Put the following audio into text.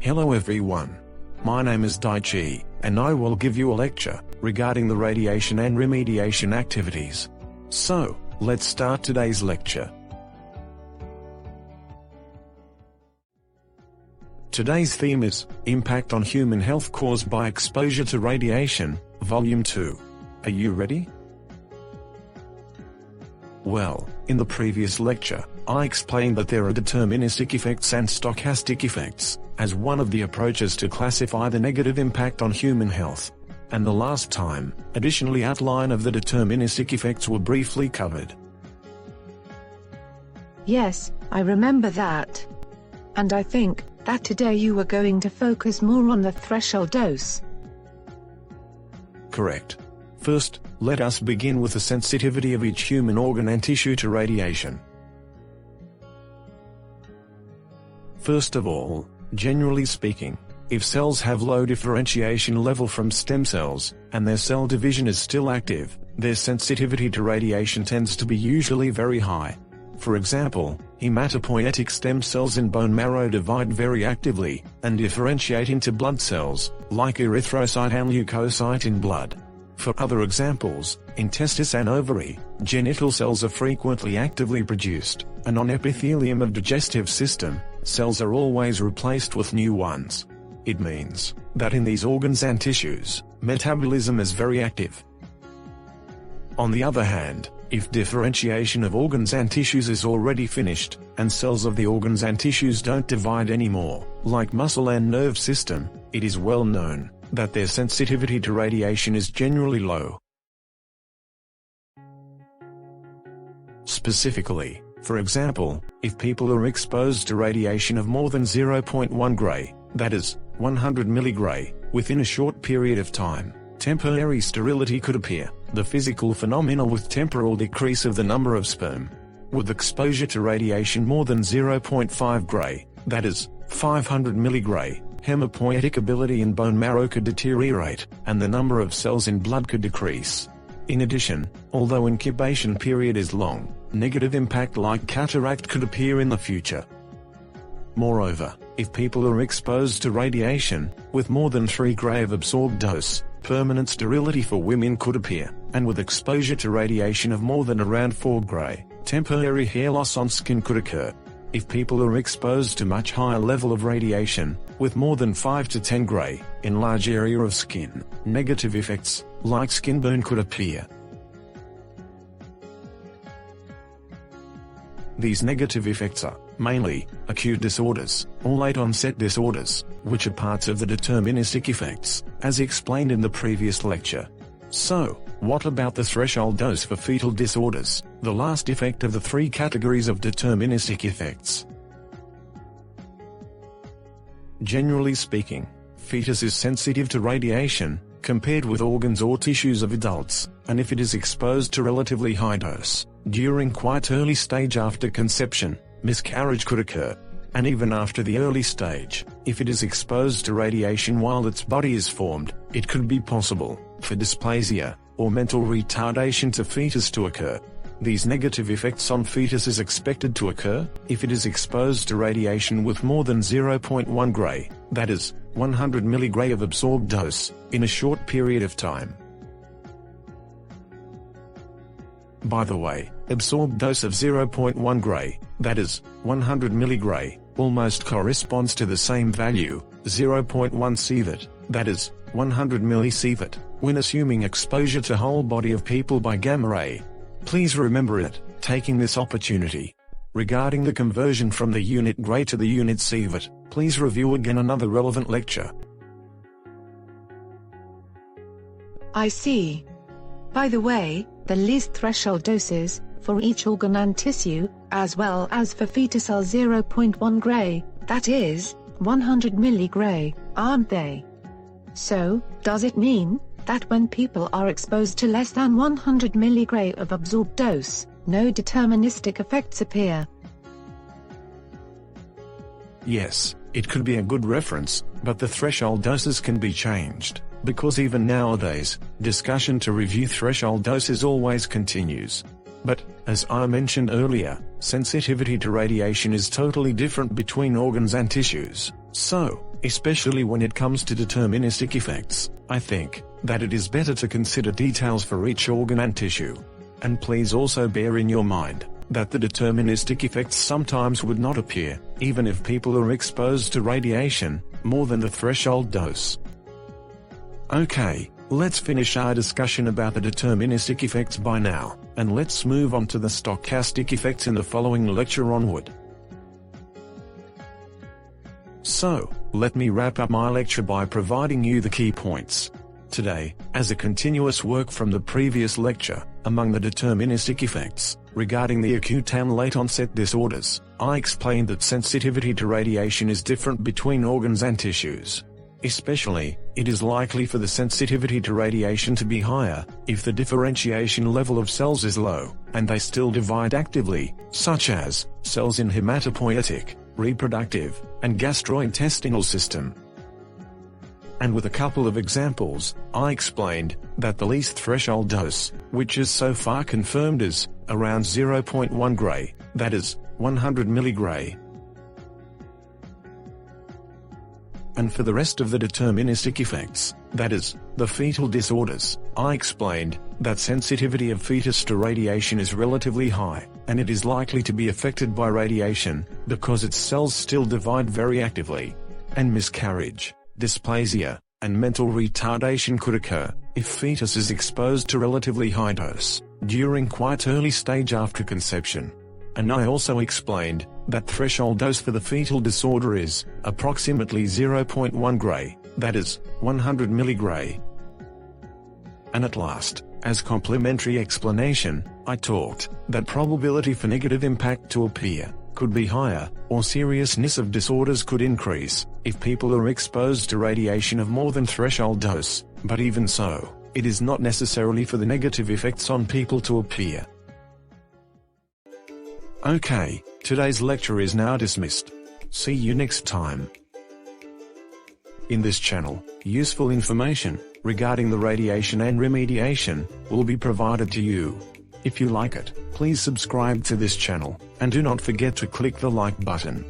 Hello everyone. My name is Daichi, and I will give you a lecture regarding the radiation and remediation activities. So, let's start today's lecture. Today's theme is Impact on Human Health Caused by Exposure to Radiation, Volume 2. Are you ready? Well, in the previous lecture, I explained that there are deterministic effects and stochastic effects, as one of the approaches to classify the negative impact on human health. And the last time, additionally outline of the deterministic effects were briefly covered. Yes, I remember that. And I think that today you are going to focus more on the threshold dose. Correct. First, let us begin with the sensitivity of each human organ and tissue to radiation. First of all, generally speaking, if cells have low differentiation level from stem cells, and their cell division is still active, their sensitivity to radiation tends to be usually very high. For example, hematopoietic stem cells in bone marrow divide very actively, and differentiate into blood cells, like erythrocyte and leukocyte in blood. For other examples, in testis and ovary, genital cells are frequently actively produced, and on epithelium of digestive system, cells are always replaced with new ones. It means that in these organs and tissues, metabolism is very active. On the other hand, if differentiation of organs and tissues is already finished, and cells of the organs and tissues don't divide anymore, like muscle and nerve system, it is well known that their sensitivity to radiation is generally low. Specifically, for example, if people are exposed to radiation of more than 0.1 gray, that is, 100 milligray, within a short period of time, temporary sterility could appear, the physical phenomena with temporal decrease of the number of sperm. With exposure to radiation more than 0.5 gray, that is, 500 milligray, hematopoietic ability in bone marrow could deteriorate, and the number of cells in blood could decrease. In addition, although incubation period is long, negative impact like cataract could appear in the future. Moreover, if people are exposed to radiation, with more than 3 gray of absorbed dose, permanent sterility for women could appear, and with exposure to radiation of more than around 4 gray, temporary hair loss on skin could occur. If people are exposed to much higher level of radiation, with more than 5 to 10 gray, in large area of skin, negative effects, like skin burn could appear. These negative effects are, mainly, acute disorders, or late-onset disorders, which are parts of the deterministic effects, as explained in the previous lecture. So, what about the threshold dose for fetal disorders, the last effect of the 3 categories of deterministic effects? Generally speaking, fetus is sensitive to radiation, compared with organs or tissues of adults, and if it is exposed to relatively high dose, during quite early stage after conception, miscarriage could occur. And even after the early stage, if it is exposed to radiation while its body is formed, it could be possible for dysplasia, or mental retardation to fetus to occur. These negative effects on fetus is expected to occur, if it is exposed to radiation with more than 0.1 gray, that is, 100 milligray of absorbed dose, in a short period of time. By the way, absorbed dose of 0.1 gray, that is, 100 milligray, almost corresponds to the same value, 0.1 Sievert, that is, 100 millisievert, when assuming exposure to whole body of people by gamma ray. Please remember it, taking this opportunity. Regarding the conversion from the unit gray to the unit Sievert, please review again another relevant lecture. I see. By the way, the least threshold doses, for each organ and tissue, as well as for fetus are 0.1 gray, that is, 100 milligray, aren't they? So, does it mean that when people are exposed to less than 100 milligray of absorbed dose, no deterministic effects appear? Yes, it could be a good reference, but the threshold doses can be changed, because even nowadays, discussion to review threshold doses always continues. But, As I mentioned earlier, sensitivity to radiation is totally different between organs and tissues, so, especially when it comes to deterministic effects, I think that it is better to consider details for each organ and tissue. And please also bear in your mind that the deterministic effects sometimes would not appear, even if people are exposed to radiation more than the threshold dose. Okay, let's finish our discussion about the deterministic effects by now, and let's move on to the stochastic effects in the following lecture onward. So, let me wrap up my lecture by providing you the key points. Today, as a continuous work from the previous lecture, among the deterministic effects, regarding the acute and late-onset disorders, I explained that sensitivity to radiation is different between organs and tissues. Especially, it is likely for the sensitivity to radiation to be higher if the differentiation level of cells is low, and they still divide actively, such as cells in hematopoietic, reproductive, and gastrointestinal system. And with a couple of examples, I explained that the least threshold dose, which is so far confirmed as around 0.1 gray, that is, 100 milligray. And for the rest of the deterministic effects, that is, the fetal disorders, I explained that sensitivity of fetus to radiation is relatively high, and it is likely to be affected by radiation because its cells still divide very actively. And miscarriage, dysplasia, and mental retardation could occur if fetus is exposed to relatively high dose during quite early stage after conception. And I also explained that threshold dose for the fetal disorder is approximately 0.1 gray, that is, 100 milligray. And at last, as complementary explanation, I talked that probability for negative impact to appear could be higher, or seriousness of disorders could increase if people are exposed to radiation of more than threshold dose, but even so, it is not necessarily for the negative effects on people to appear. Okay, today's lecture is now dismissed. See you next time. In this channel, useful information regarding the radiation and remediation will be provided to you. If you like it, please subscribe to this channel, and do not forget to click the like button.